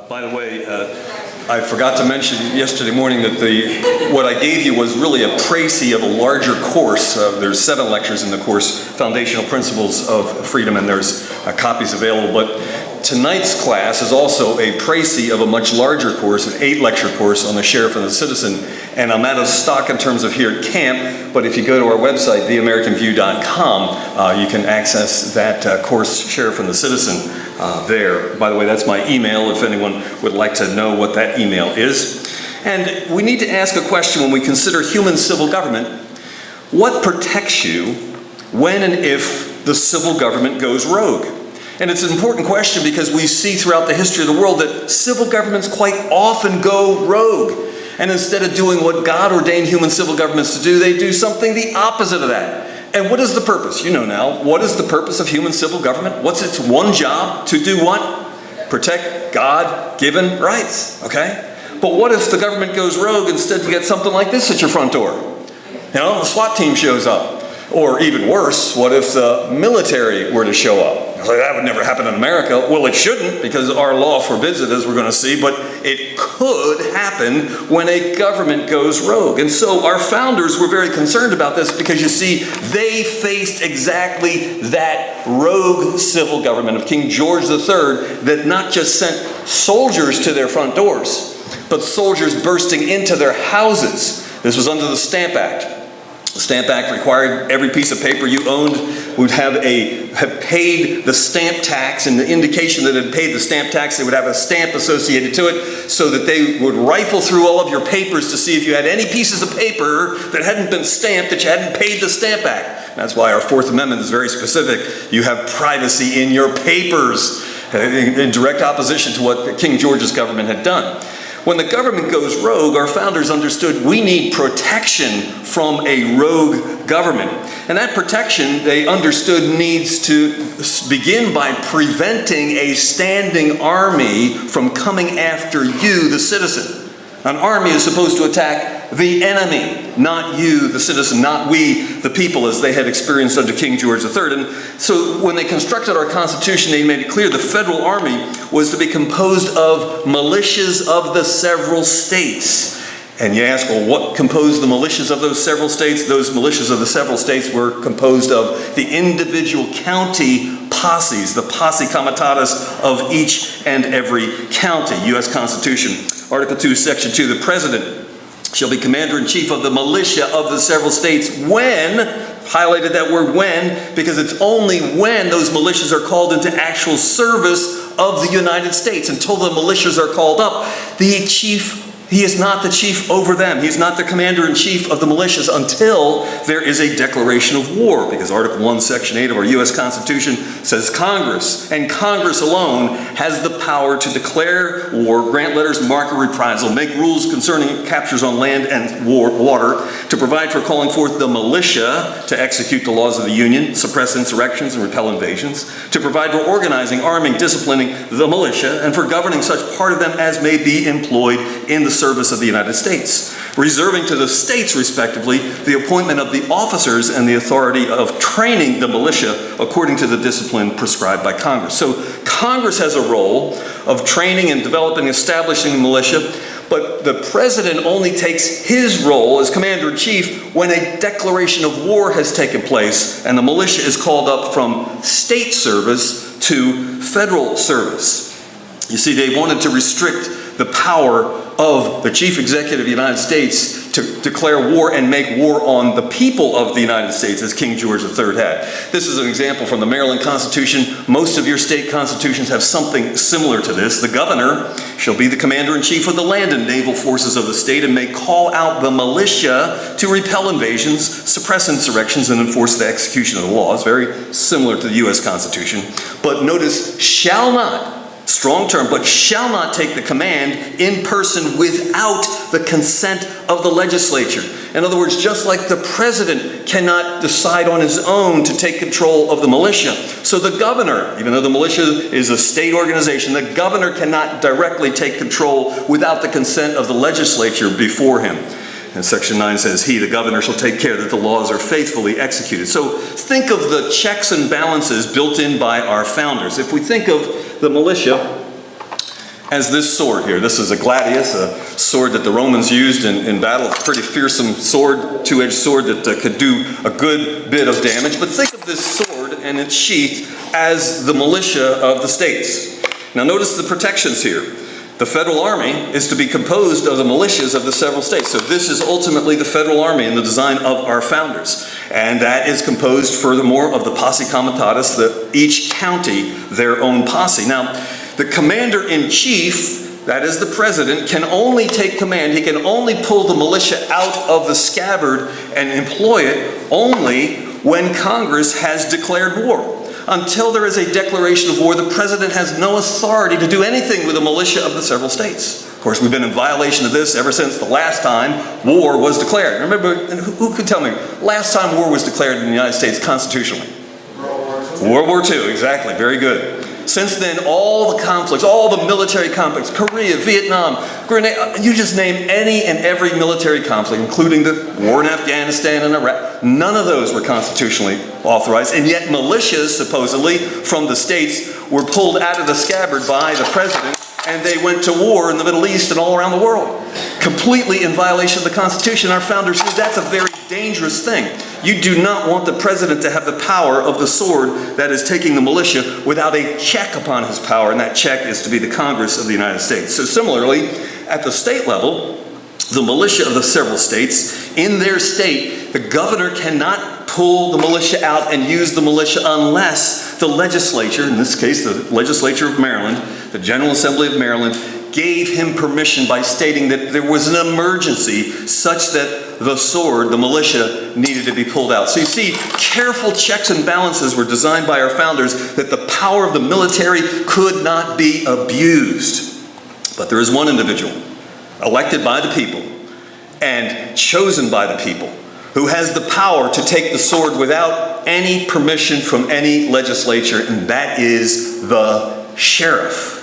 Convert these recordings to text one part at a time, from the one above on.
By the way, I forgot to mention yesterday morning that what I gave you was really a précis of a larger course. There's 7 lectures in the course, Foundational Principles of Freedom, and there's copies available. But tonight's class is also a précis of a much larger course, an 8-lecture course on the sheriff and the citizen. And I'm out of stock in terms of here at camp, but if you go to our website, theamericanview.com, you can access that course, Sheriff and the Citizen, there. By the way, that's my email if anyone would like to know what that email is. And we need to ask a question when we consider human civil government. What protects you when and if the civil government goes rogue? And it's an important question because we see throughout the history of the world that civil governments quite often go rogue. And instead of doing what God ordained human civil governments to do, they do something the opposite of that. And what is the purpose? You know now, what is the purpose of human civil government? What's its one job? To do what? Protect God-given rights, okay? But what if the government goes rogue instead to get something like this at your front door? You know, the SWAT team shows up. Or even worse, what if the military were to show up? Like, that would never happen in America. Well, it shouldn't because our law forbids it, as we're going to see, but it could happen when a government goes rogue. And so our founders were very concerned about this because, you see, they faced exactly that rogue civil government of King George III that not just sent soldiers to their front doors, but soldiers bursting into their houses. This was under the Stamp Act. The Stamp Act required every piece of paper you owned would have paid the stamp tax, and the indication that it had paid the stamp tax, they would have a stamp associated to it so that they would rifle through all of your papers to see if you had any pieces of paper that hadn't been stamped, that you hadn't paid the Stamp Act. That's why our Fourth Amendment is very specific. You have privacy in your papers, in direct opposition to what King George's government had done. When the government goes rogue, our founders understood we need protection from a rogue government. And that protection, they understood, needs to begin by preventing a standing army from coming after you, the citizen. An army is supposed to attack the enemy, not you, the citizen, not we, the people, as they had experienced under King George III. And so when they constructed our Constitution, they made it clear the federal army was to be composed of militias of the several states. And you ask, well, what composed the militias of those several states? Those militias of the several states were composed of the individual county posses, the posse comitatus of each and every county. U.S. Constitution, Article 2, Section 2, the President shall be commander-in-chief of the militia of the several states when, highlighted that word when, because it's only when those militias are called into actual service of the United States. Until the militias are called up, the chief, he is not the chief over them. He's not the commander-in-chief of the militias until there is a declaration of war, because Article 1, Section 8 of our U.S. Constitution says Congress, and Congress alone, has the power to declare war, grant letters of marque or reprisal, make rules concerning captures on land and water, to provide for calling forth the militia to execute the laws of the Union, suppress insurrections and repel invasions, to provide for organizing, arming, disciplining the militia, and for governing such part of them as may be employed in the service of the United States, reserving to the states, respectively, the appointment of the officers and the authority of training the militia according to the discipline prescribed by Congress. So Congress has a role of training and developing, establishing the militia, but the president only takes his role as commander-in-chief when a declaration of war has taken place and the militia is called up from state service to federal service. You see, they wanted to restrict the power of the chief executive of the United States to declare war and make war on the people of the United States, as King George III had. This is an example from the Maryland Constitution. Most of your state constitutions have something similar to this. The governor shall be the commander-in-chief of the land and naval forces of the state and may call out the militia to repel invasions, suppress insurrections, and enforce the execution of the laws. Very similar to the U.S. Constitution. But notice, shall not, strong term, but shall not take the command in person without the consent of the legislature. In other words, just like the president cannot decide on his own to take control of the militia, so the governor, even though the militia is a state organization, the governor cannot directly take control without the consent of the legislature before him. And Section 9 says, he, the governor, shall take care that the laws are faithfully executed. So think of the checks and balances built in by our founders. If we think of the militia, as this sword here. This is a gladius, a sword that the Romans used in battle. A pretty fearsome sword, two-edged sword that could do a good bit of damage. But think of this sword and its sheath as the militia of the states. Now notice the protections here. The federal army is to be composed of the militias of the several states. So this is ultimately the federal army in the design of our founders. And that is composed furthermore of the posse comitatus, each county their own posse. Now, the commander-in-chief, that is the president, can only take command. He can only pull the militia out of the scabbard and employ it only when Congress has declared war. Until there is a declaration of war, the president has no authority to do anything with the militia of the several states. Of course, we've been in violation of this ever since the last time war was declared. Remember, who could tell me, last time war was declared in the United States constitutionally? World War II, exactly, very good. Since then, all the conflicts, all the military conflicts, Korea, Vietnam, Grenada, you just name any and every military conflict, including the war in Afghanistan and Iraq, none of those were constitutionally authorized, and yet militias, supposedly, from the states were pulled out of the scabbard by the president, and they went to war in the Middle East and all around the world. Completely in violation of the Constitution. Our founders knew that's a very dangerous thing. You do not want the president to have the power of the sword that is taking the militia without a check upon his power, and that check is to be the Congress of the United States. So similarly, at the state level, the militia of the several states, in their state, the governor cannot pull the militia out and use the militia unless the legislature, in this case the legislature of Maryland, the General Assembly of Maryland, gave him permission by stating that there was an emergency such that the sword, the militia, needed to be pulled out. So you see, careful checks and balances were designed by our founders that the power of the military could not be abused. But there is one individual, elected by the people and chosen by the people, who has the power to take the sword without any permission from any legislature, and that is the sheriff.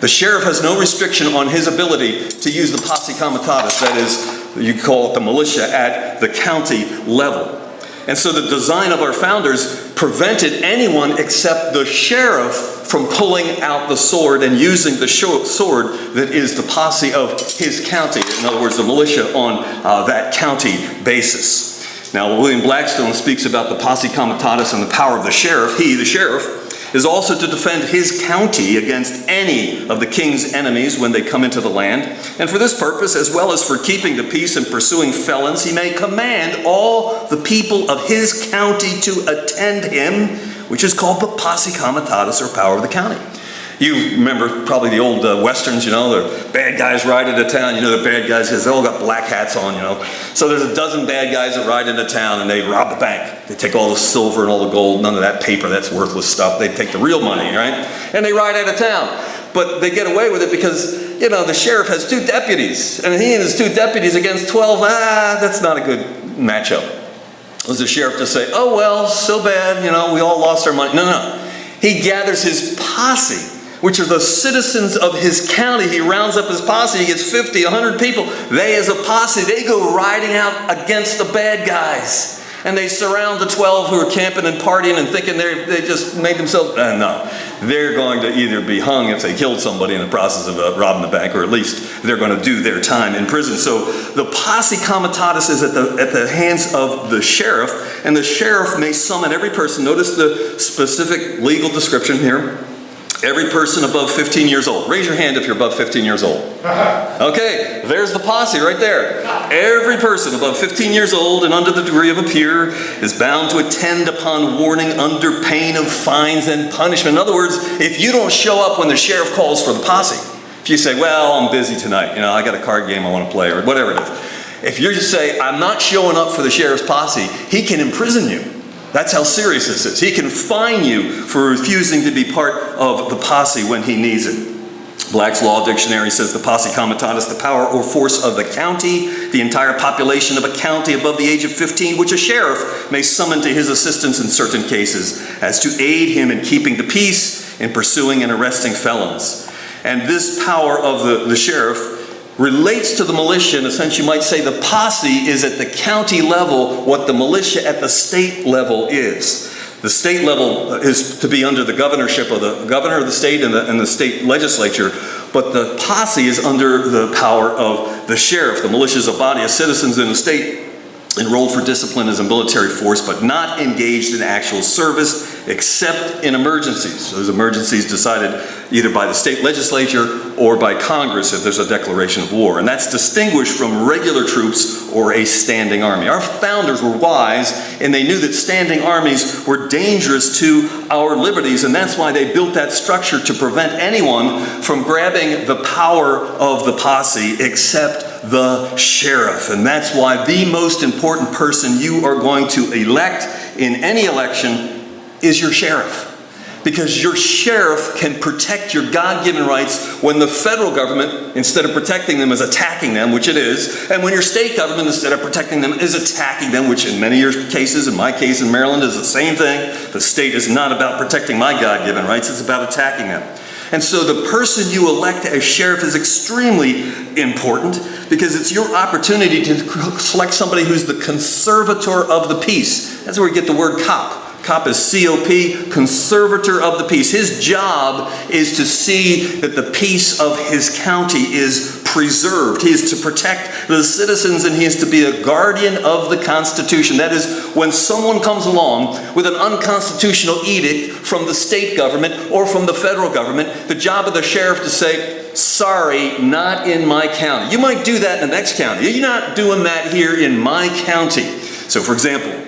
The sheriff has no restriction on his ability to use the posse comitatus, that is, you call it the militia, at the county level. And so the design of our founders prevented anyone except the sheriff from pulling out the sword and using the sword that is the posse of his county. In other words, the militia on that county basis. Now, William Blackstone speaks about the posse comitatus and the power of the sheriff. He, the sheriff, is also to defend his county against any of the king's enemies when they come into the land. And for this purpose, as well as for keeping the peace and pursuing felons, he may command all the people of his county to attend him, which is called the posse comitatus, or power of the county. You remember probably the old westerns, you know, the bad guys ride into town. You know, the bad guys, because they all got black hats on, you know. So there's a dozen bad guys that ride into town and they rob the bank. They take all the silver and all the gold, none of that paper, that's worthless stuff. They take the real money, right? And they ride out of town. But they get away with it because, you know, the sheriff has 2 deputies. And he and his 2 deputies against 12, that's not a good matchup. Was the sheriff to say, oh, well, so bad, you know, we all lost our money. No. He gathers his posse, which are the citizens of his county. He rounds up his posse. He gets 50, 100 people. They, as a posse, they go riding out against the bad guys. And they surround the 12 who are camping and partying and thinking they just made themselves... no. They're going to either be hung if they killed somebody in the process of robbing the bank, or at least they're going to do their time in prison. So the posse comitatus is at the hands of the sheriff, and the sheriff may summon every person. Notice the specific legal description here. Every person above 15 years old. Raise your hand if you're above 15 years old. Okay, there's the posse right there. Every person above 15 years old and under the degree of a peer is bound to attend upon warning under pain of fines and punishment. In other words, if you don't show up when the sheriff calls for the posse, if you say, well, I'm busy tonight, you know, I got a card game I want to play, or whatever it is. If you just say, I'm not showing up for the sheriff's posse, he can imprison you. That's how serious this is. He can fine you for refusing to be part of the posse when he needs it. Black's Law Dictionary says the posse comitatus, the power or force of the county, the entire population of a county above the age of 15, which a sheriff may summon to his assistance in certain cases, as to aid him in keeping the peace, in pursuing and arresting felons. And this power of the sheriff relates to the militia. In a sense, you might say the posse is at the county level what the militia at the state level is. The state level is to be under the governorship of the governor of the state and the state legislature, but the posse is under the power of the sheriff. The militia is a body of citizens in the state enrolled for discipline as a military force, but not engaged in actual service except in emergencies. Those emergencies decided either by the state legislature or by Congress if there's a declaration of war. And that's distinguished from regular troops or a standing army. Our founders were wise, and they knew that standing armies were dangerous to our liberties, and that's why they built that structure to prevent anyone from grabbing the power of the posse except the sheriff. And that's why the most important person you are going to elect in any election is your sheriff. Because your sheriff can protect your God-given rights when the federal government, instead of protecting them, is attacking them, which it is, and when your state government, instead of protecting them, is attacking them, which in many of your cases, in my case in Maryland, is the same thing. The state is not about protecting my God-given rights, it's about attacking them. And so the person you elect as sheriff is extremely important because it's your opportunity to select somebody who's the conservator of the peace. That's where we get the word cop. Cop is C-O-P, conservator of the peace. His job is to see that the peace of his county is preserved. He is to protect the citizens, and he is to be a guardian of the Constitution. That is, when someone comes along with an unconstitutional edict from the state government or from the federal government, the job of the sheriff to say, sorry, not in my county. You might do that in the next county. You're not doing that here in my county. So, for example,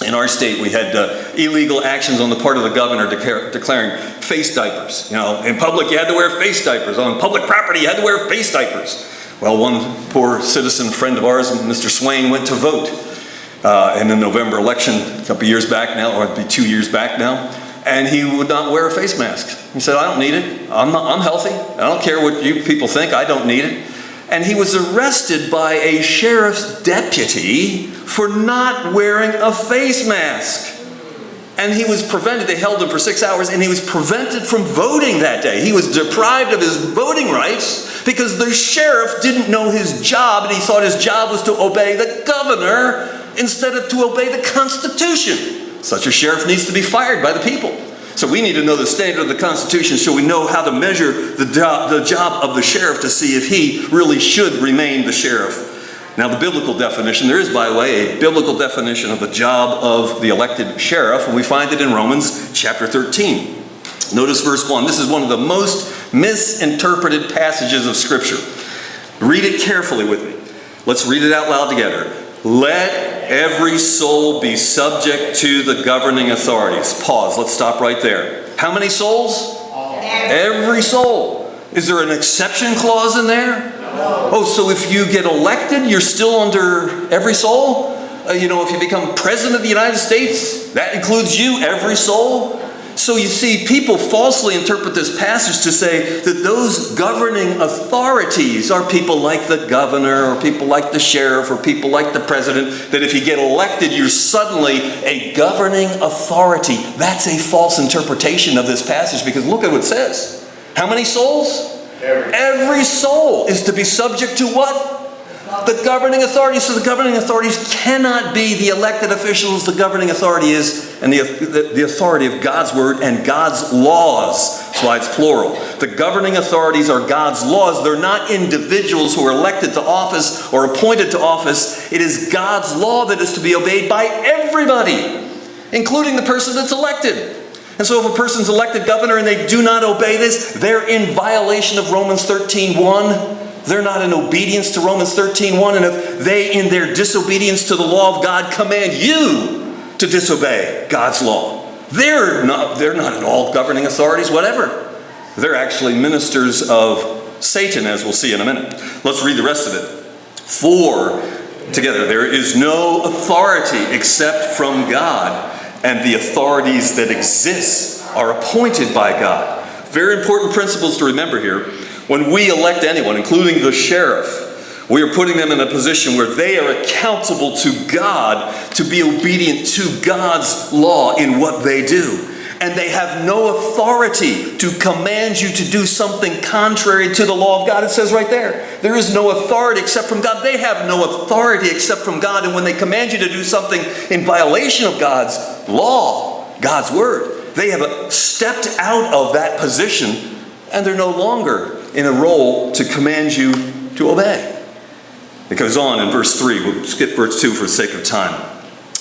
in our state, we had illegal actions on the part of the governor declaring face diapers. You know, in public, you had to wear face diapers. On public property, you had to wear face diapers. Well, one poor citizen friend of ours, Mr. Swain, went to vote in the November election a couple years back now, or it'd be 2 years back now, and he would not wear a face mask. He said, I don't need it. I'm healthy. I don't care what you people think. I don't need it. And he was arrested by a sheriff's deputy for not wearing a face mask. And he was prevented, they held him for 6 hours, and he was prevented from voting that day. He was deprived of his voting rights because the sheriff didn't know his job, and he thought his job was to obey the governor instead of to obey the Constitution. Such a sheriff needs to be fired by the people. So we need to know the standard of the Constitution so we know how to measure the job of the sheriff to see if he really should remain the sheriff. Now, the biblical definition, there is, by the way, a biblical definition of the job of the elected sheriff, and we find it in Romans chapter 13. Notice verse 1. This is one of the most misinterpreted passages of Scripture. Read it carefully with me. Let's read it out loud together. Let every soul be subject to the governing authorities. Pause. Let's stop right there. How many souls? Every soul. Is there an exception clause in there? No. Oh, so if you get elected, you're still under every soul? If you become president of the United States, that includes you, every soul? So you see, people falsely interpret this passage to say that those governing authorities are people like the governor or people like the sheriff or people like the president, that if you get elected, you're suddenly a governing authority. That's a false interpretation of this passage because look at what it says. How many souls? Every soul is to be subject to what? The governing authorities. So the governing authorities cannot be the elected officials. The governing authority is and the authority of God's word and God's laws. That's why it's plural. The governing authorities are God's laws. They're not individuals who are elected to office or appointed to office. It is God's law that is to be obeyed by everybody, including the person that's elected. And so if a person's elected governor and they do not obey this, they're in violation of Romans 13:1. They're not in obedience to Romans 13:1. And if they, in their disobedience to the law of God, command you to disobey God's law, they're not at all governing authorities, whatever. They're actually ministers of Satan, as we'll see in a minute. Let's read the rest of it. For, together, there is no authority except from God, and the authorities that exist are appointed by God. Very important principles to remember here. When we elect anyone, including the sheriff, we are putting them in a position where they are accountable to God to be obedient to God's law in what they do. And they have no authority to command you to do something contrary to the law of God. It says right there, there is no authority except from God. They have no authority except from God. And when they command you to do something in violation of God's law, God's word, they have stepped out of that position and they're no longer in a role to command you to obey. It goes on in verse 3. We'll skip verse 2 for the sake of time.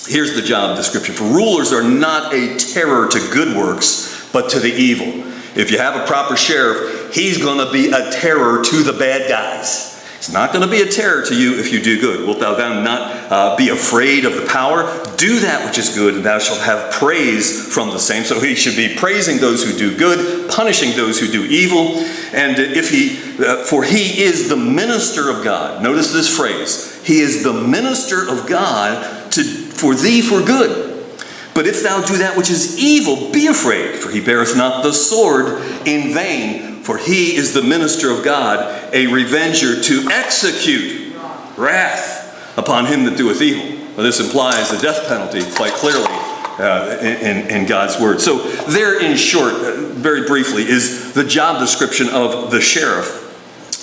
Here's the job description. For rulers are not a terror to good works, but to the evil. If you have a proper sheriff, he's going to be a terror to the bad guys. It's not going to be a terror to you if you do good. Wilt thou then not be afraid of the power? Do that which is good, and thou shalt have praise from the same. So he should be praising those who do good, punishing those who do evil. And for he is the minister of God. Notice this phrase. He is the minister of God for thee for good. But if thou do that which is evil, be afraid, for he beareth not the sword in vain. For he is the minister of God, a revenger to execute wrath upon him that doeth evil. Well, this implies the death penalty quite clearly in God's word. So there, in short, very briefly, is the job description of the sheriff.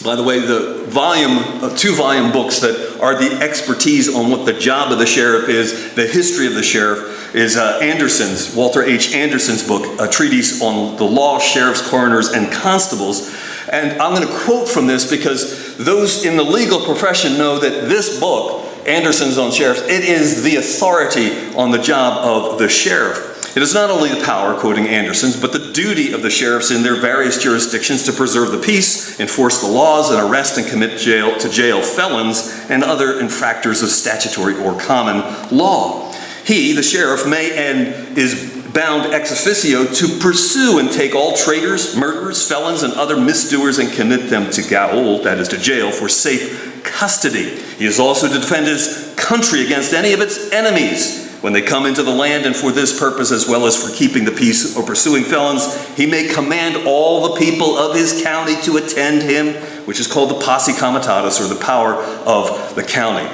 By the way, the two-volume books that are the expertise on what the job of the sheriff is, the history of the sheriff, is Walter H. Anderson's book, a treatise on the law, sheriffs, coroners, and constables. And I'm going to quote from this because those in the legal profession know that this book, Anderson's on sheriffs, it is the authority on the job of the sheriff. It is not only the power, quoting Anderson's, but the duty of the sheriffs in their various jurisdictions to preserve the peace, enforce the laws, and arrest and commit to jail felons and other infractors of statutory or common law. He, the sheriff, may and is bound ex officio to pursue and take all traitors, murderers, felons, and other misdoers and commit them to gaol, that is to jail, for safe custody. He is also to defend his country against any of its enemies when they come into the land, and for this purpose, as well as for keeping the peace or pursuing felons, he may command all the people of his county to attend him, which is called the posse comitatus, or the power of the county.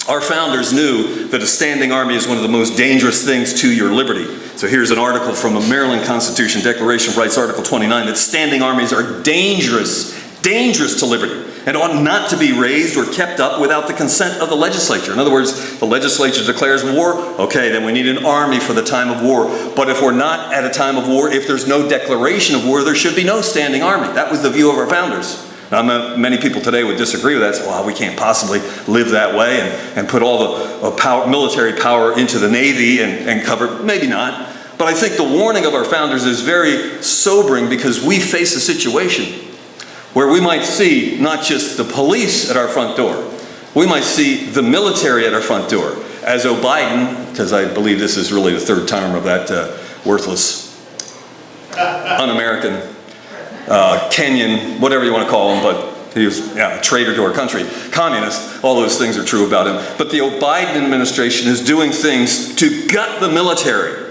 Our founders knew that a standing army is one of the most dangerous things to your liberty. So here's an article from a Maryland Constitution Declaration of Rights, Article 29, that standing armies are dangerous to liberty, and ought not to be raised or kept up without the consent of the legislature. In other words, the legislature declares war, okay, then we need an army for the time of war. But if we're not at a time of war, if there's no declaration of war, there should be no standing army. That was the view of our founders. Now, many people today would disagree with that. Say, well, we can't possibly live that way and put all the military power into the Navy and cover. Maybe not. But I think the warning of our founders is very sobering, because we face a situation where we might see not just the police at our front door, we might see the military at our front door. As Biden, because I believe this is really the third term of that worthless, un-American, Kenyan, whatever you want to call him, but he was a traitor to our country, communist, all those things are true about him. But the Biden administration is doing things to gut the military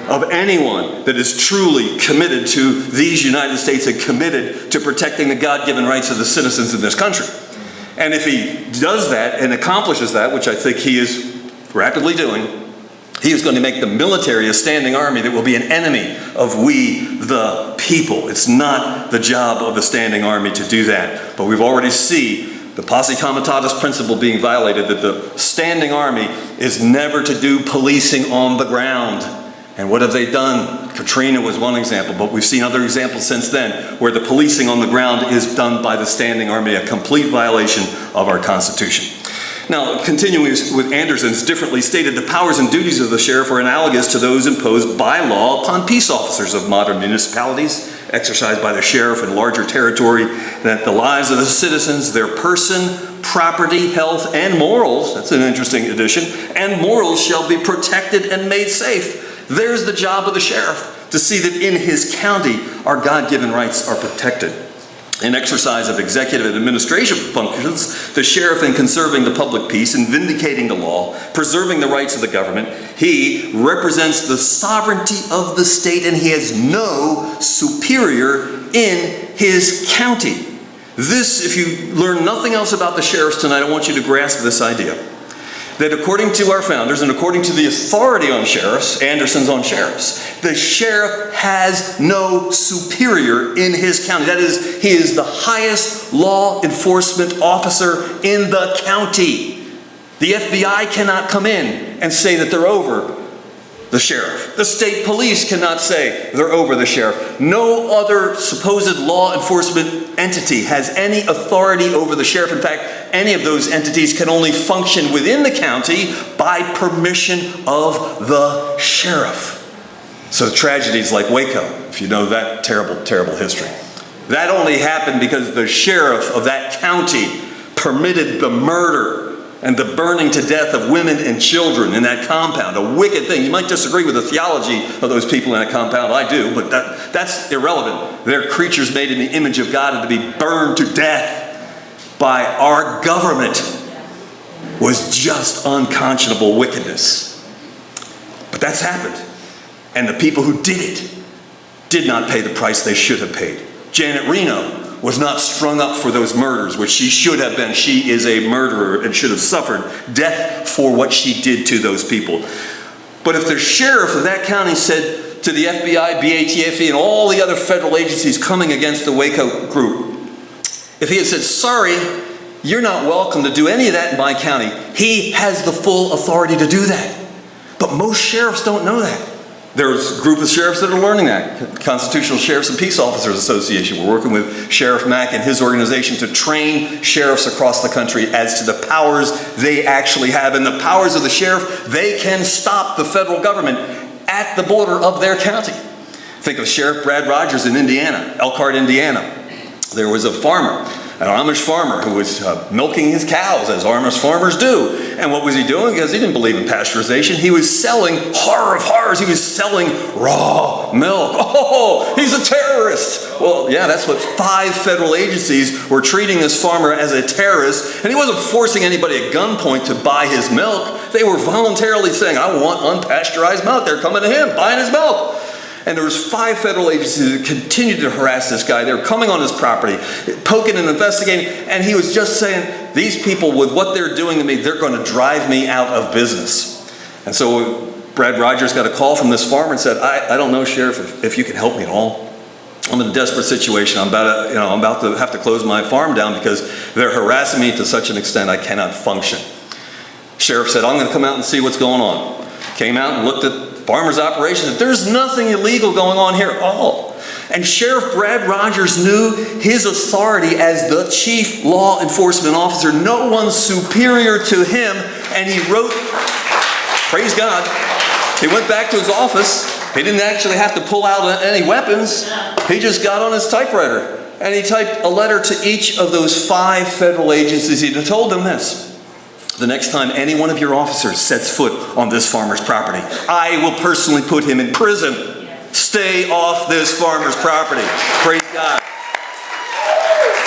of anyone that is truly committed to these United States and committed to protecting the God-given rights of the citizens in this country. And if he does that and accomplishes that, which I think he is rapidly doing, he is going to make the military a standing army that will be an enemy of we the people. It's not the job of the standing army to do that. But we've already seen the posse comitatus principle being violated, that the standing army is never to do policing on the ground. And what have they done? Katrina was one example, but we've seen other examples since then where the policing on the ground is done by the standing army, a complete violation of our Constitution. Now, continuing with Anderson's differently stated, the powers and duties of the sheriff are analogous to those imposed by law upon peace officers of modern municipalities, exercised by the sheriff in larger territory, that the lives of the citizens, their person, property, health, and morals, that's an interesting addition, and morals shall be protected and made safe. There's the job of the sheriff, to see that in his county our God-given rights are protected. In exercise of executive and administrative functions, the sheriff, in conserving the public peace and vindicating the law, preserving the rights of the government, he represents the sovereignty of the state, and he has no superior in his county. This, if you learn nothing else about the sheriffs tonight, I want you to grasp this idea. That according to our founders and according to the authority on sheriffs, Anderson's on sheriffs, the sheriff has no superior in his county. That is, he is the highest law enforcement officer in the county. The FBI cannot come in and say that they're over the sheriff. The state police cannot say they're over the sheriff. No other supposed law enforcement entity has any authority over the sheriff. In fact, any of those entities can only function within the county by permission of the sheriff. So tragedies like Waco, if you know that terrible, terrible history, that only happened because the sheriff of that county permitted the murder and the burning to death of women and children in that compound. A wicked thing. You might disagree with the theology of those people in that compound. I do, but that's irrelevant. They're creatures made in the image of God, and to be burned to death by our government was just unconscionable wickedness. But that's happened. And the people who did it did not pay the price they should have paid. Janet Reno was not strung up for those murders, which she should have been. She is a murderer and should have suffered death for what she did to those people. But if the sheriff of that county said to the FBI, BATF, and all the other federal agencies coming against the Waco group, if he had said, sorry, you're not welcome to do any of that in my county, he has the full authority to do that. But most sheriffs don't know that. There's a group of sheriffs that are learning that. Constitutional Sheriffs and Peace Officers Association. We're working with Sheriff Mack and his organization to train sheriffs across the country as to the powers they actually have. And the powers of the sheriff, they can stop the federal government at the border of their county. Think of Sheriff Brad Rogers in Indiana, Elkhart, Indiana. There was a farmer, an Amish farmer, who was milking his cows, as Amish farmers do. And what was he doing? Because he didn't believe in pasteurization. He was selling, horror of horrors, he was selling raw milk. Oh, he's a terrorist. Well, yeah, that's what 5 federal agencies were treating this farmer as a terrorist. And he wasn't forcing anybody at gunpoint to buy his milk. They were voluntarily saying, I want unpasteurized milk. They're coming to him, buying his milk. And there was 5 federal agencies that continued to harass this guy. They were coming on his property, poking and investigating, and he was just saying, these people, with what they're doing to me, they're going to drive me out of business. And so Brad Rogers got a call from this farmer and said, I don't know, Sheriff, if you can help me at all. I'm in a desperate situation. I'm about to have to close my farm down because they're harassing me to such an extent I cannot function. Sheriff said, I'm going to come out and see what's going on. Came out and looked at farmer's operation. There's nothing illegal going on here at all. And Sheriff Brad Rogers knew his authority as the chief law enforcement officer. No one superior to him. And he wrote, praise God, he went back to his office. He didn't actually have to pull out any weapons. He just got on his typewriter and he typed a letter to each of those 5 federal agencies. He told them this: the next time any one of your officers sets foot on this farmer's property, I will personally put him in prison. Stay off this farmer's property. Praise God.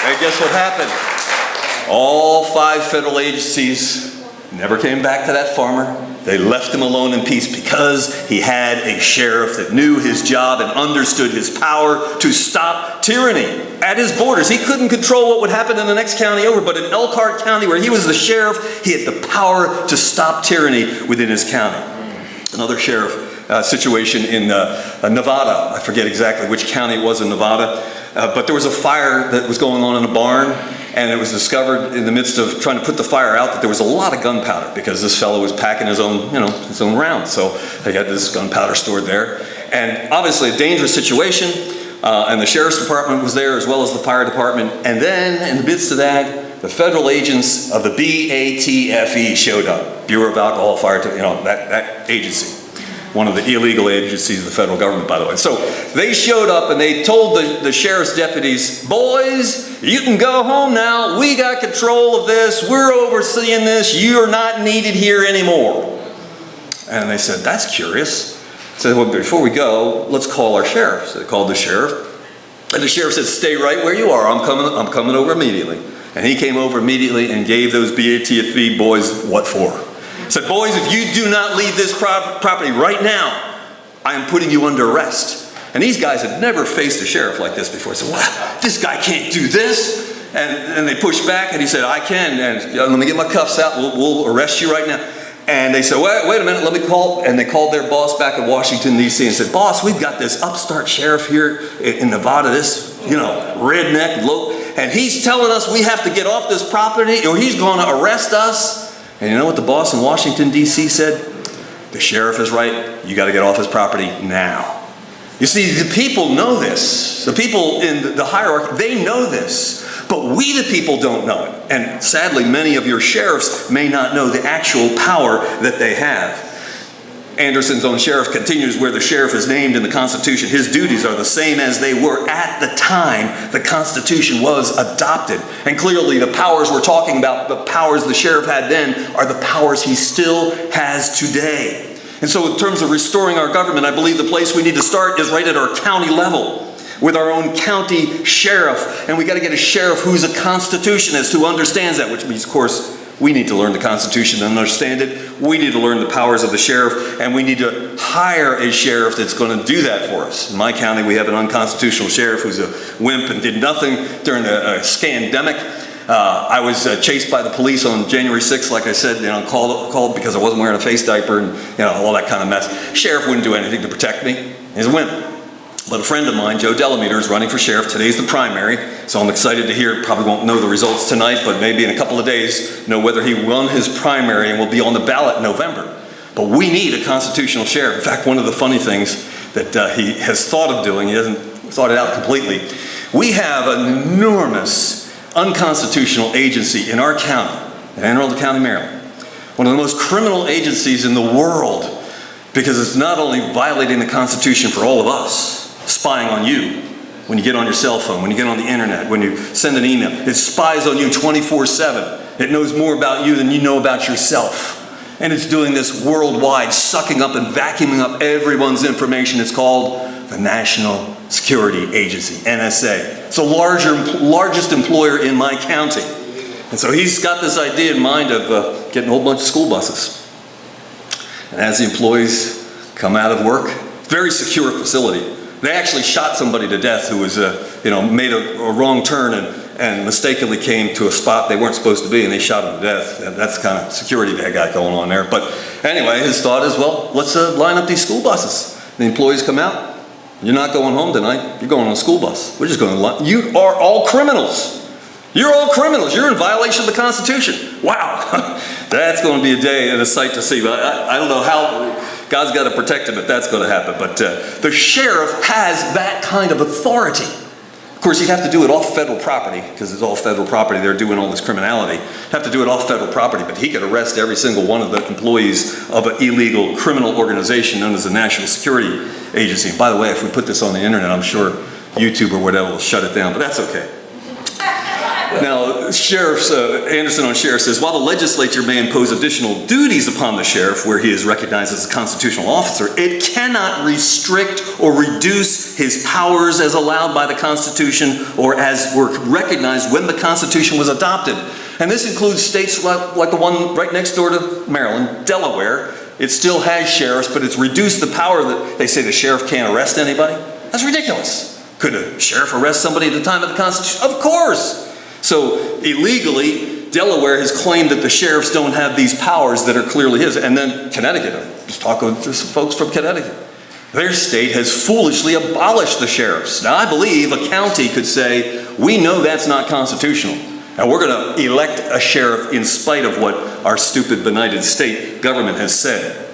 And guess what happened? All 5 federal agencies never came back to that farmer. They left him alone in peace because he had a sheriff that knew his job and understood his power to stop tyranny at his borders. He couldn't control what would happen in the next county over, but in Elkhart County, where he was the sheriff, he had the power to stop tyranny within his county. Another sheriff situation in Nevada. I forget exactly which county it was in Nevada, but there was a fire that was going on in a barn. And it was discovered in the midst of trying to put the fire out that there was a lot of gunpowder because this fellow was packing his own rounds. So they had this gunpowder stored there. And obviously a dangerous situation. And the sheriff's department was there as well as the fire department. And then in the midst of that, the federal agents of the BATFE showed up. Bureau of Alcohol, Fire, that agency. One of the illegal agencies of the federal government, by the way. So they showed up and they told the sheriff's deputies, boys, you can go home now. We got control of this. We're overseeing this. You're not needed here anymore. And they said, that's curious. I said, well, before we go, let's call our sheriff. So they called the sheriff. And the sheriff said, stay right where you are. I'm coming over immediately. And he came over immediately and gave those BATFE boys what for. Said, boys, if you do not leave this property right now, I am putting you under arrest. And these guys had never faced a sheriff like this before. They said, well, this guy can't do this. And they pushed back and he said, I can. And let me get my cuffs out. We'll arrest you right now. And they said, wait a minute, let me call. And they called their boss back in Washington, D.C. and said, boss, we've got this upstart sheriff here in Nevada, this, redneck, and he's telling us we have to get off this property or he's going to arrest us. And you know what the boss in Washington, D.C. said? The sheriff is right. You got to get off his property now. You see, the people know this. The people in the hierarchy, they know this. But we, the people, don't know it. And sadly, many of your sheriffs may not know the actual power that they have. Anderson's own sheriff continues, where the sheriff is named in the Constitution, his duties are the same as they were at the time the Constitution was adopted. And clearly the powers we're talking about, the powers the sheriff had then, are the powers he still has today. And so in terms of restoring our government, I believe the place we need to start is right at our county level, with our own county sheriff. And we got to get a sheriff who's a constitutionist, who understands that, which means, of course, we need to learn the Constitution and understand it. We need to learn the powers of the sheriff, and we need to hire a sheriff that's going to do that for us. In my county, we have an unconstitutional sheriff who's a wimp and did nothing during the scandemic. I was chased by the police on January 6th, like I said, called because I wasn't wearing a face diaper and all that kind of mess. Sheriff wouldn't do anything to protect me. He's a wimp. But a friend of mine, Joe Delameter, is running for sheriff. Today's the primary, so I'm excited to hear. Probably won't know the results tonight, but maybe in a couple of days know whether he won his primary and will be on the ballot in November. But we need a constitutional sheriff. In fact, one of the funny things that he has thought of doing, he hasn't thought it out completely, we have an enormous unconstitutional agency in our county, in Anne Arundel County, Maryland. One of the most criminal agencies in the world, because it's not only violating the Constitution for all of us, spying on you when you get on your cell phone, when you get on the internet, when you send an email. It spies on you 24/7. It knows more about you than you know about yourself. And it's doing this worldwide, sucking up and vacuuming up everyone's information. It's called the National Security Agency, NSA. It's the largest employer in my county. And so he's got this idea in mind of getting a whole bunch of school buses. And as the employees come out of work, very secure facility. They actually shot somebody to death who was, made a wrong turn and mistakenly came to a spot they weren't supposed to be, and they shot him to death. That's the kind of security they got going on there. But anyway, his thought is, well, let's line up these school buses. The employees come out. You're not going home tonight. You're going on a school bus. We're just going to line. You are all criminals. You're all criminals. You're in violation of the Constitution. Wow. That's going to be a day and a sight to see. But I don't know how. God's got to protect him if that's going to happen. But the sheriff has that kind of authority. Of course, you have to do it off federal property, because it's all federal property. They're doing all this criminality. Have to do it off federal property, but he could arrest every single one of the employees of an illegal criminal organization known as the National Security Agency. And by the way, if we put this on the internet, I'm sure YouTube or whatever will shut it down, but that's okay. Now, Anderson on sheriff says, while the legislature may impose additional duties upon the sheriff where he is recognized as a constitutional officer, it cannot restrict or reduce his powers as allowed by the Constitution or as were recognized when the Constitution was adopted. And this includes states like the one right next door to Maryland, Delaware. It still has sheriffs, but it's reduced the power that they say the sheriff can't arrest anybody. That's ridiculous. Could a sheriff arrest somebody at the time of the Constitution? Of course. So illegally, Delaware has claimed that the sheriffs don't have these powers that are clearly his. And then Connecticut, I was talking to some folks from Connecticut. Their state has foolishly abolished the sheriffs. Now I believe a county could say, we know that's not constitutional. And we're going to elect a sheriff in spite of what our stupid, benighted state government has said.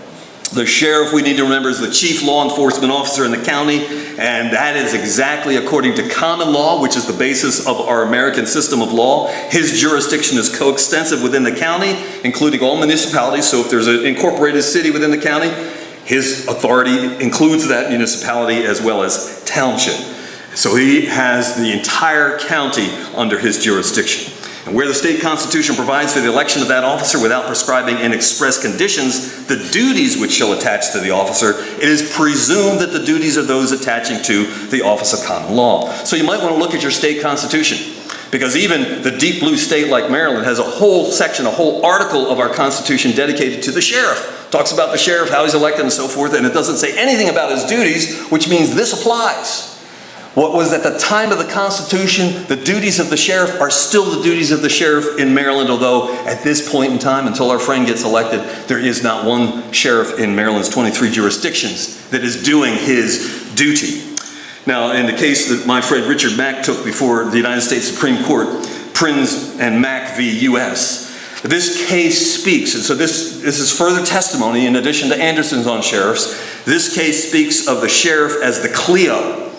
The sheriff, we need to remember, is the chief law enforcement officer in the county, and that is exactly according to common law, which is the basis of our American system of law. His jurisdiction is coextensive within the county, including all municipalities. So if there's an incorporated city within the county, his authority includes that municipality as well as township. So he has the entire county under his jurisdiction. And where the state constitution provides for the election of that officer without prescribing in express conditions the duties which shall attach to the officer, it is presumed that the duties are those attaching to the office of common law. So you might want to look at your state constitution, because even the deep blue state like Maryland has a whole section, a whole article of our Constitution dedicated to the sheriff. Talks about the sheriff, how he's elected and so forth, and it doesn't say anything about his duties, which means this applies. What was at the time of the Constitution, the duties of the sheriff are still the duties of the sheriff in Maryland, although at this point in time, until our friend gets elected, there is not one sheriff in Maryland's 23 jurisdictions that is doing his duty. Now, in the case that my friend Richard Mack took before the United States Supreme Court, Prins and Mack v. U.S., This case speaks, and so this is further testimony in addition to Anderson's on sheriffs. This case speaks of the sheriff as the CLEO,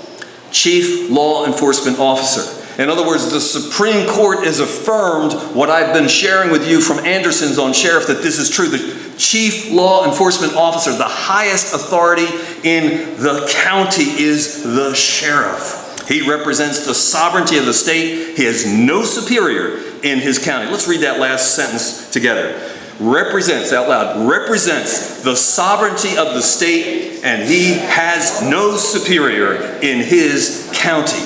Chief Law Enforcement Officer. In other words, the Supreme Court has affirmed what I've been sharing with you from Anderson's on sheriff, that this is true. The Chief Law Enforcement Officer, the highest authority in the county, is the sheriff. He represents the sovereignty of the state. He has no superior in his county. Let's read that last sentence together. Represents, out loud, represents the sovereignty of the state, and he has no superior in his county.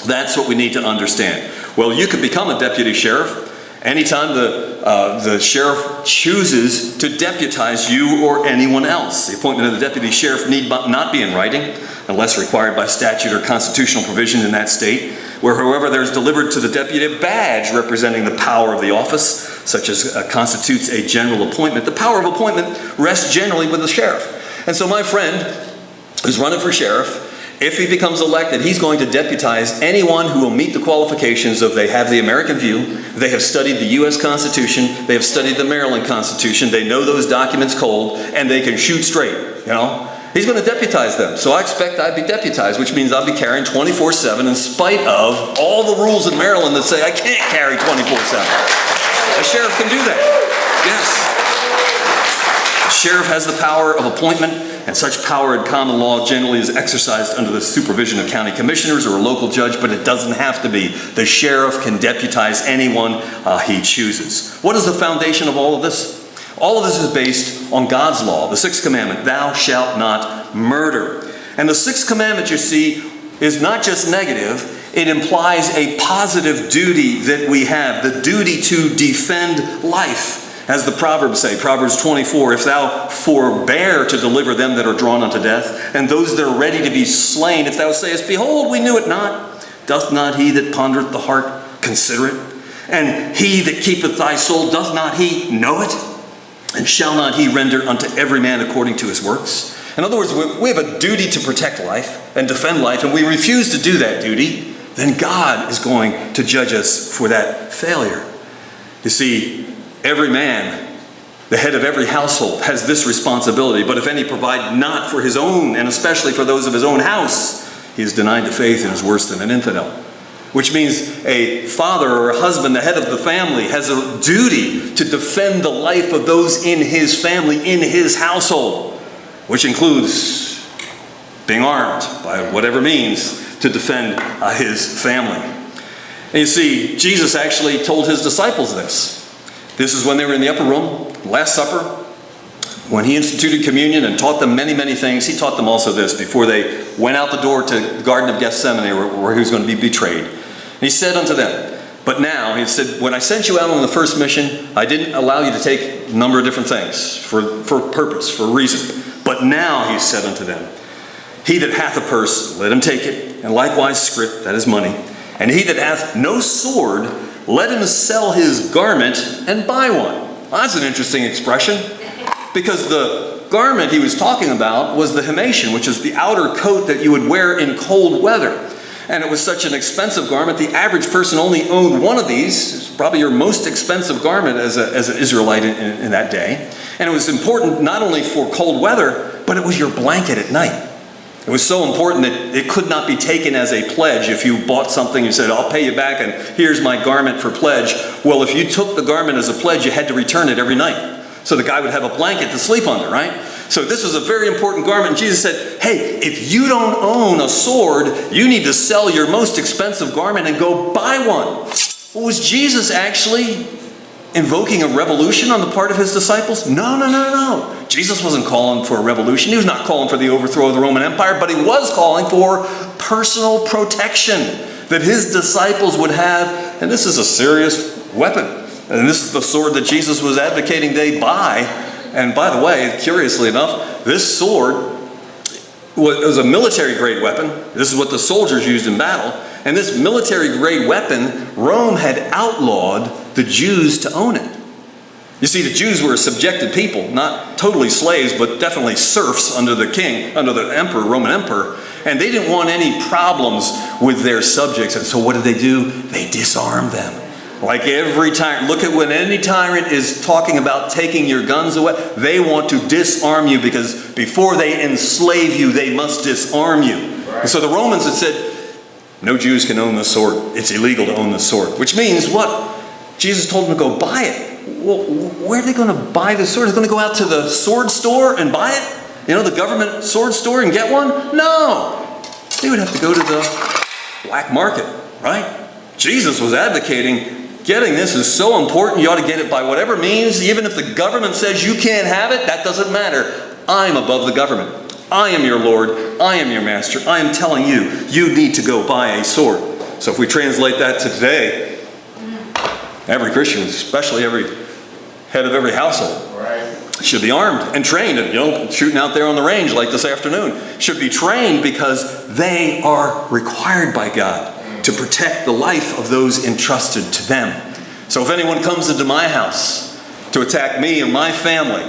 That's what we need to understand. Well, you could become a deputy sheriff anytime the sheriff chooses to deputize you or anyone else. The appointment of the deputy sheriff need not be in writing unless required by statute or constitutional provision in that state, where however there's delivered to the deputy a badge representing the power of the office, such as constitutes a general appointment. The power of appointment rests generally with the sheriff. And so my friend who's running for sheriff, if he becomes elected, he's going to deputize anyone who will meet the qualifications of they have the American view, they have studied the U.S. Constitution, they have studied the Maryland Constitution, they know those documents cold, and they can shoot straight, you know. He's going to deputize them. So I expect I'd be deputized, which means I'll be carrying 24/7 in spite of all the rules in Maryland that say I can't carry 24/7. A sheriff can do that. Yes. The sheriff has the power of appointment, and such power in common law generally is exercised under the supervision of county commissioners or a local judge, but it doesn't have to be. The sheriff can deputize anyone he chooses. What is the foundation of all of this? All of this is based on God's law, the sixth commandment, thou shalt not murder. And the sixth commandment, you see, is not just negative, it implies a positive duty that we have, the duty to defend life. As the Proverbs say, Proverbs 24, if thou forbear to deliver them that are drawn unto death, and those that are ready to be slain, if thou sayest, behold, we knew it not, doth not he that pondereth the heart consider it? And he that keepeth thy soul, doth not he know it? And shall not he render unto every man according to his works? In other words, we have a duty to protect life and defend life, and we refuse to do that duty, then God is going to judge us for that failure. You see, every man, the head of every household, has this responsibility. But if any provide not for his own, and especially for those of his own house, he is denied the faith and is worse than an infidel. Which means a father or a husband, the head of the family, has a duty to defend the life of those in his family, in his household, which includes being armed by whatever means to defend his family. And you see, Jesus actually told his disciples this. This is when they were in the upper room, Last Supper, when he instituted communion and taught them many, many things. He taught them also this before they went out the door to the Garden of Gethsemane where he was going to be betrayed. And he said unto them, but now, he said, when I sent you out on the first mission, I didn't allow you to take a number of different things for purpose, for reason. But now, he said unto them, he that hath a purse, let him take it, and likewise scrip, that is money. And he that hath no sword, let him sell his garment and buy one. Well, that's an interesting expression, because the garment he was talking about was the himation, which is the outer coat that you would wear in cold weather. And it was such an expensive garment, the average person only owned one of these. It's probably your most expensive garment as an Israelite in that day. And it was important not only for cold weather, but it was your blanket at night. It was so important that it could not be taken as a pledge. If you bought something, you said, I'll pay you back and here's my garment for pledge. Well, if you took the garment as a pledge, you had to return it every night. So the guy would have a blanket to sleep under, right? So this was a very important garment. And Jesus said, hey, if you don't own a sword, you need to sell your most expensive garment and go buy one. Well, was Jesus actually invoking a revolution on the part of his disciples? No. Jesus wasn't calling for a revolution. He was not calling for the overthrow of the Roman Empire, but he was calling for personal protection that his disciples would have. And this is a serious weapon. And this is the sword that Jesus was advocating they buy. And by the way, curiously enough, this sword was a military-grade weapon. This is what the soldiers used in battle. And this military-grade weapon, Rome had outlawed the Jews to own it. You see, the Jews were a subjected people, not totally slaves, but definitely serfs under the king, under the emperor, Roman emperor. And they didn't want any problems with their subjects. And so what did? They disarmed them. Like every tyrant, look at when any tyrant is talking about taking your guns away, they want to disarm you, because before they enslave you, they must disarm you. Right. And so the Romans had said, no Jews can own the sword. It's illegal to own the sword. Which means what? Jesus told them to go buy it. Well, where are they going to buy the sword? They're going to go out to the sword store and buy it? You know, the government sword store and get one? No. They would have to go to the black market, right? Jesus was advocating getting this is so important, you ought to get it by whatever means. Even if the government says you can't have it, that doesn't matter. I'm above the government. I am your Lord. I am your master. I am telling you, you need to go buy a sword. So if we translate that to today, every Christian, especially every head of every household, should be armed and trained. And, you know, shooting out there on the range like this afternoon, should be trained because they are required by God to protect the life of those entrusted to them. So if anyone comes into my house to attack me and my family,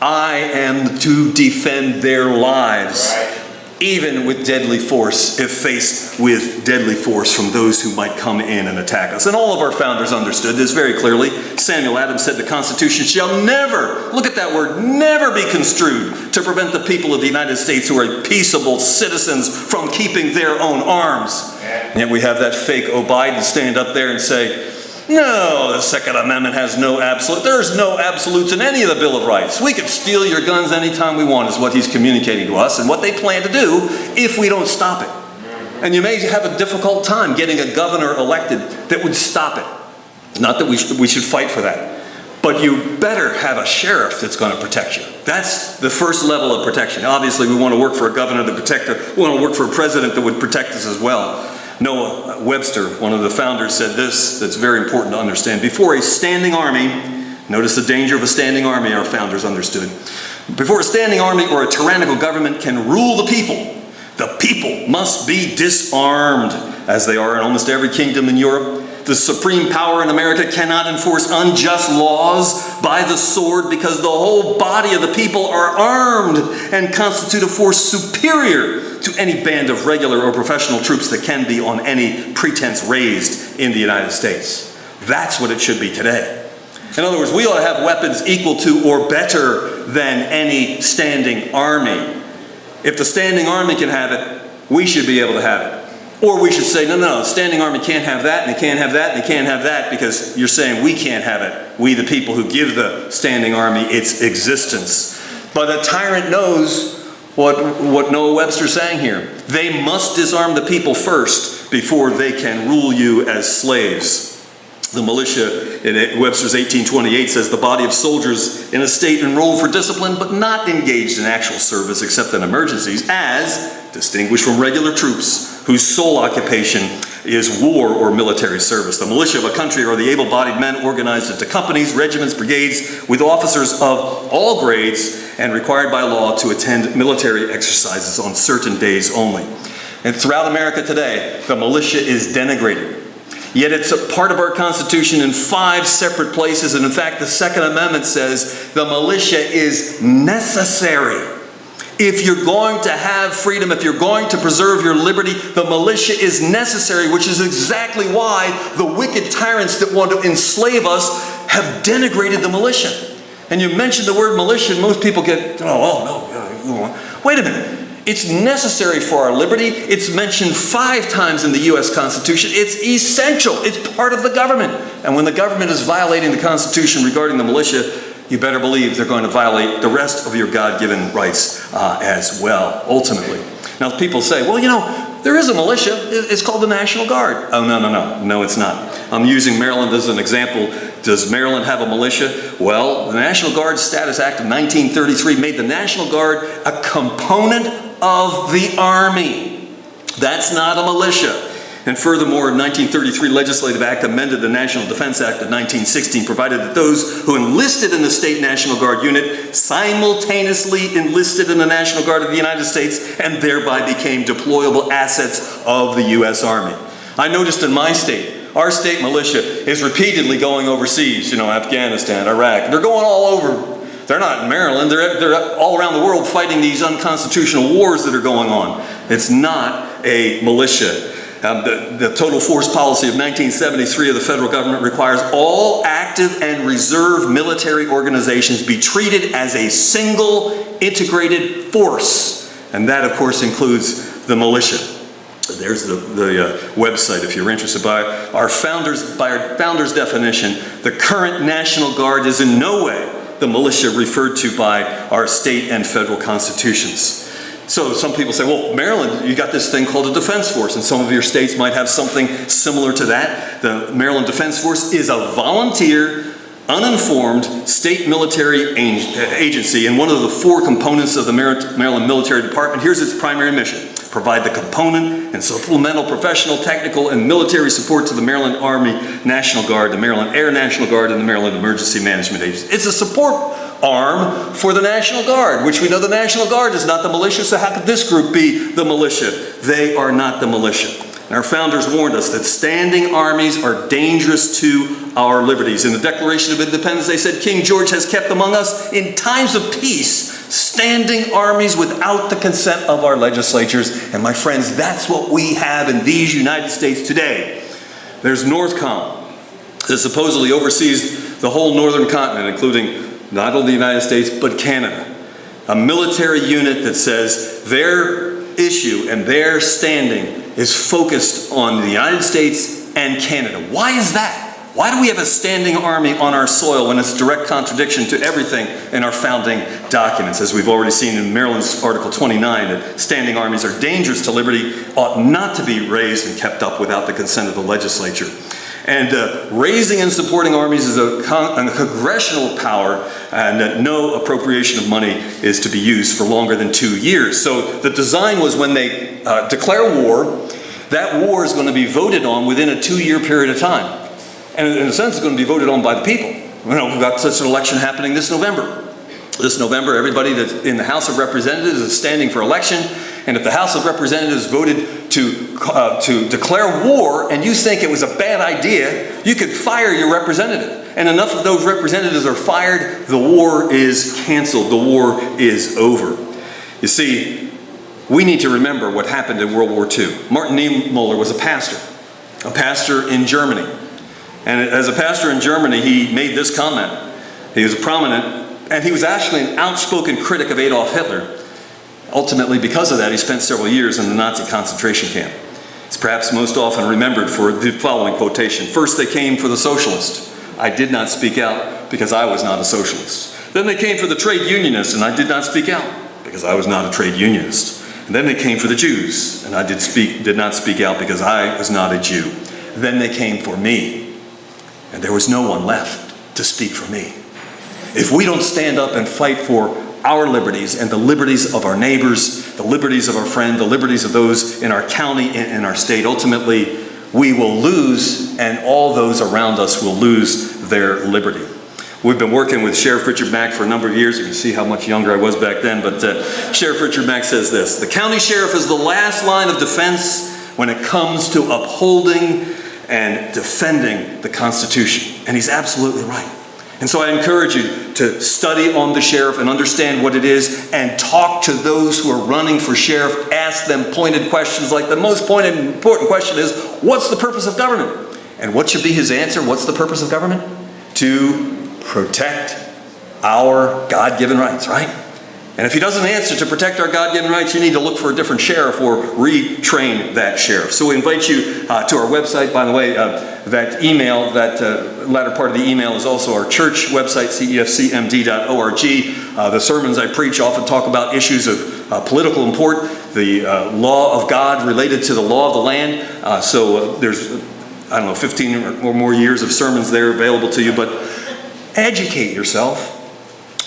I am to defend their lives, even with deadly force, if faced with deadly force from those who might come in and attack us. And all of our founders understood this very clearly. Samuel Adams said the Constitution shall never, look at that word, never be construed to prevent the people of the United States who are peaceable citizens from keeping their own arms. And yet we have that fake O'Biden stand up there and say, no, the Second Amendment has no absolute. There's no absolutes in any of the Bill of Rights. We can steal your guns anytime we want, is what he's communicating to us, and what they plan to do if we don't stop it. And you may have a difficult time getting a governor elected that would stop it. Not that we should fight for that. But you better have a sheriff that's going to protect you. That's the first level of protection. Obviously, we want to work for a governor to protect us. We want to work for a president that would protect us as well. Noah Webster, one of the founders, said this that's very important to understand. Before a standing army, notice the danger of a standing army our founders understood. Before a standing army or a tyrannical government can rule the people must be disarmed, as they are in almost every kingdom in Europe. The supreme power in America cannot enforce unjust laws by the sword, because the whole body of the people are armed and constitute a force superior to any band of regular or professional troops that can be on any pretense raised in the United States. That's what it should be today. In other words, we ought to have weapons equal to or better than any standing army. If the standing army can have it, we should be able to have it. Or we should say, no, the standing army can't have that, and they can't have that, and they can't have that, because you're saying we can't have it. We, the people who give the standing army its existence. But a tyrant knows what Noah Webster's saying here. They must disarm the people first before they can rule you as slaves. The militia in Webster's 1828 says the body of soldiers in a state enrolled for discipline but not engaged in actual service except in emergencies, as distinguished from regular troops whose sole occupation is war or military service. The militia of a country are the able-bodied men organized into companies, regiments, brigades, with officers of all grades and required by law to attend military exercises on certain days only. And throughout America today, the militia is denigrated. Yet it's a part of our Constitution in 5 separate places. And in fact, the Second Amendment says the militia is necessary. If you're going to have freedom, if you're going to preserve your liberty, the militia is necessary, which is exactly why the wicked tyrants that want to enslave us have denigrated the militia. And you mention the word militia, and most people get, no. Wait a minute. It's necessary for our liberty. It's mentioned 5 times in the U.S. Constitution. It's essential. It's part of the government. And when the government is violating the Constitution regarding the militia, you better believe they're going to violate the rest of your God-given rights as well, ultimately. Now, people say, well, there is a militia. It's called the National Guard. Oh, no. No, it's not. I'm using Maryland as an example. Does Maryland have a militia? Well, the National Guard Status Act of 1933 made the National Guard a component of the Army. That's not a militia. And furthermore, a 1933 legislative act amended the National Defense Act of 1916, provided that those who enlisted in the state National Guard unit simultaneously enlisted in the National Guard of the United States and thereby became deployable assets of the U.S. Army. I noticed in my state, our state militia is repeatedly going overseas, Afghanistan, Iraq. They're going all over. They're not in Maryland. They're all around the world fighting these unconstitutional wars that are going on. It's not a militia. The total force policy of 1973 of the federal government requires all active and reserve military organizations be treated as a single integrated force. And that, of course, includes the militia. There's the website if you're interested. By our founders' definition, the current National Guard is in no way the militia referred to by our state and federal constitutions. So some people say, well, Maryland, you got this thing called a defense force, and some of your states might have something similar to that. The Maryland Defense Force is a volunteer, uninformed state military agency, and one of the four components of the Maryland Military Department. Here's its primary mission: provide the component and supplemental professional, technical, and military support to the Maryland Army National Guard, the Maryland Air National Guard, and the Maryland Emergency Management Agency. It's a support arm for the National Guard, which we know the National Guard is not the militia, so how could this group be the militia? They are not the militia. And our founders warned us that standing armies are dangerous to our liberties. In the Declaration of Independence, they said, King George has kept among us in times of peace standing armies without the consent of our legislatures. And my friends, that's what we have in these United States today. There's NORTHCOM that supposedly oversees the whole northern continent, including not only the United States, but Canada. A military unit that says their issue and their standing is focused on the United States and Canada. Why is that? Why do we have a standing army on our soil when it's direct contradiction to everything in our founding documents? As we've already seen in Maryland's Article 29, that standing armies are dangerous to liberty, ought not to be raised and kept up without the consent of the legislature. And raising and supporting armies is a congressional power, and that no appropriation of money is to be used for longer than 2 years. So the design was when they declare war, that war is going to be voted on within a 2-year period of time. And in a sense, it's going to be voted on by the people. You know, we've got such an election happening this November. This November, everybody that's in the House of Representatives is standing for election. And if the House of Representatives voted to declare war, and you think it was a bad idea, you could fire your representative. And enough of those representatives are fired, the war is canceled. The war is over. You see, we need to remember what happened in World War II. Martin Niemöller was a pastor in Germany. And as a pastor in Germany, he made this comment. He was prominent, and he was actually an outspoken critic of Adolf Hitler. Ultimately, because of that, he spent several years in the Nazi concentration camp. It's perhaps most often remembered for the following quotation. First, they came for the socialist. I did not speak out because I was not a socialist. Then they came for the trade unionists, and I did not speak out because I was not a trade unionist. And then they came for the Jews, and I did not speak out because I was not a Jew. Then they came for me. And there was no one left to speak for me. If we don't stand up and fight for our liberties and the liberties of our neighbors, the liberties of our friend, the liberties of those in our county and in our state, ultimately we will lose, and all those around us will lose their liberty. We've been working with Sheriff Richard Mack for a number of years. You can see how much younger I was back then, but Sheriff Richard Mack says this: the county sheriff is the last line of defense when it comes to upholding and defending the Constitution. And he's absolutely right. And so I encourage you to study on the sheriff and understand what it is, and talk to those who are running for sheriff. Ask them pointed questions, like the most pointed and important question is, what's the purpose of government? And what should be his answer? What's the purpose of government? To protect our God-given rights, right? And if he doesn't answer to protect our God-given rights, you need to look for a different sheriff or retrain that sheriff. So we invite you to our website. By the way, that email, that latter part of the email is also our church website, cefcmd.org. The sermons I preach often talk about issues of political import, the law of God related to the law of the land. So there's, 15 or more years of sermons there available to you. But educate yourself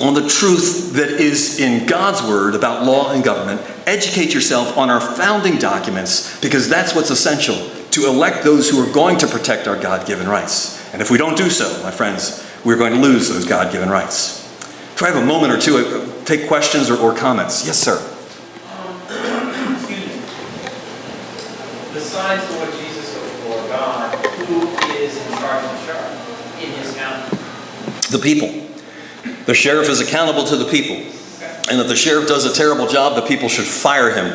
on the truth that is in God's Word about law and government. Educate yourself on our founding documents, because that's what's essential to elect those who are going to protect our God-given rights. And if we don't do so, my friends, we're going to lose those God-given rights. Do I have a moment or two? Take questions or comments. Yes, sir. Besides the Lord Jesus or God, who is in charge of the sheriff in his county? The people. The sheriff is accountable to the people. And if the sheriff does a terrible job, the people should fire him.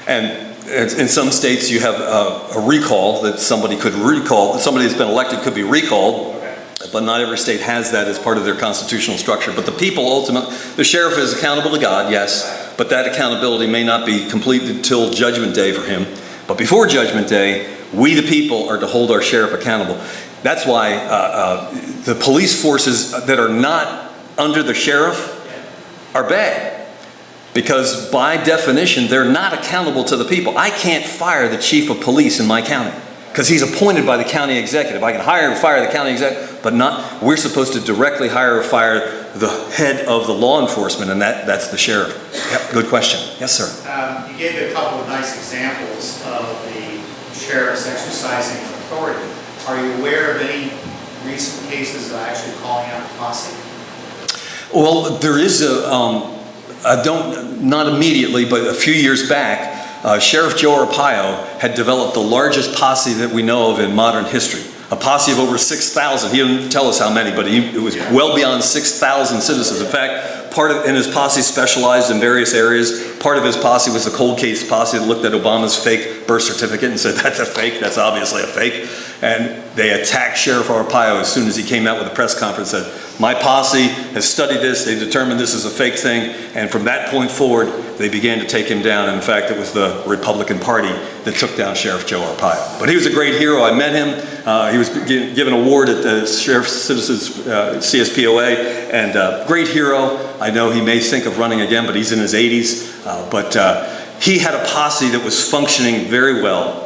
And in some states you have a recall, that somebody could recall, somebody that's been elected could be recalled, but not every state has that as part of their constitutional structure. But the people ultimately, the sheriff is accountable to God, yes, but that accountability may not be complete until Judgment Day for him. But before Judgment Day, we the people are to hold our sheriff accountable. That's why the police forces that are not under the sheriff are bad. Because by definition, they're not accountable to the people. I can't fire the chief of police in my county because he's appointed by the county executive. I can hire and fire the county executive, but not, we're supposed to directly hire or fire the head of the law enforcement, and that's the sheriff. Yep, good question. Yes, sir. You gave a couple of nice examples of the sheriffs exercising authority. Are you aware of any recent cases of actually calling out posse? Well, there is not immediately, but a few years back, Sheriff Joe Arpaio had developed the largest posse that we know of in modern history. A posse of over 6,000. He didn't tell us how many, but it was well beyond 6,000 citizens. In fact, and his posse specialized in various areas. Part of his posse was the cold case posse that looked at Obama's fake birth certificate and said, that's a fake, that's obviously a fake. And they attacked Sheriff Arpaio as soon as he came out with a press conference and said, my posse has studied this, they determined this is a fake thing, and from that point forward, they began to take him down. And in fact, it was the Republican Party that took down Sheriff Joe Arpaio. But he was a great hero. I met him. He was given an award at the Sheriff's Citizens CSPOA, and great hero. I know he may think of running again, but he's in his 80s. But he had a posse that was functioning very well.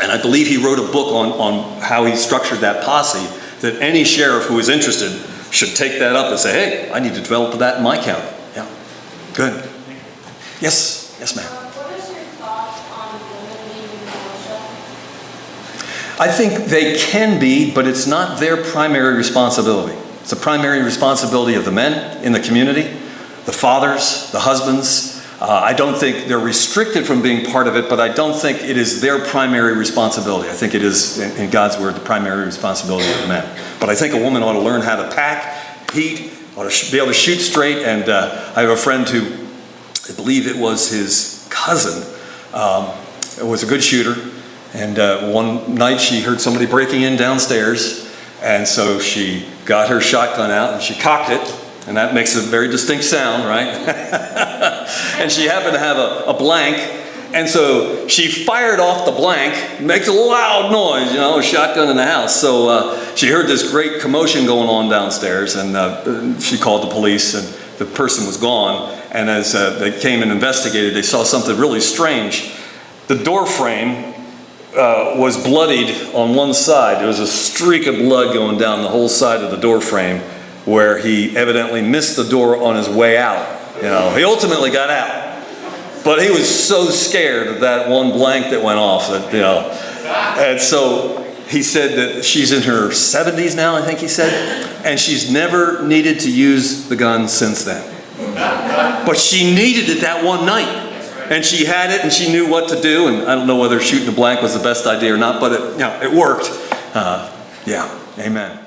And I believe he wrote a book on how he structured that posse, that any sheriff who is interested should take that up and say, hey, I need to develop that in my county. Yeah, good. Yes, yes, ma'am. What is your thoughts on women leaving the militia? I think they can be, but it's not their primary responsibility. It's the primary responsibility of the men in the community, the fathers, the husbands. I don't think they're restricted from being part of it, but I don't think it is their primary responsibility. I think it is, in God's word, the primary responsibility of the men. But I think a woman ought to learn how to pack, heat, ought to be able to shoot straight. And I have a friend who, I believe it was his cousin, was a good shooter. And one night she heard somebody breaking in downstairs. And so she got her shotgun out and she cocked it. And that makes a very distinct sound, right? And she happened to have a blank. And so she fired off the blank, makes a loud noise, a shotgun in the house. So she heard this great commotion going on downstairs, and she called the police, and the person was gone. And as they came and investigated, they saw something really strange. The door frame was bloodied on one side. There was a streak of blood going down the whole side of the door frame, where he evidently missed the door on his way out. He ultimately got out, but he was so scared of that one blank that went off that, and so he said that she's in her 70s now, I think he said, and she's never needed to use the gun since then. But she needed it that one night, and she had it and she knew what to do, and I don't know whether shooting a blank was the best idea or not, but it worked. Yeah, amen.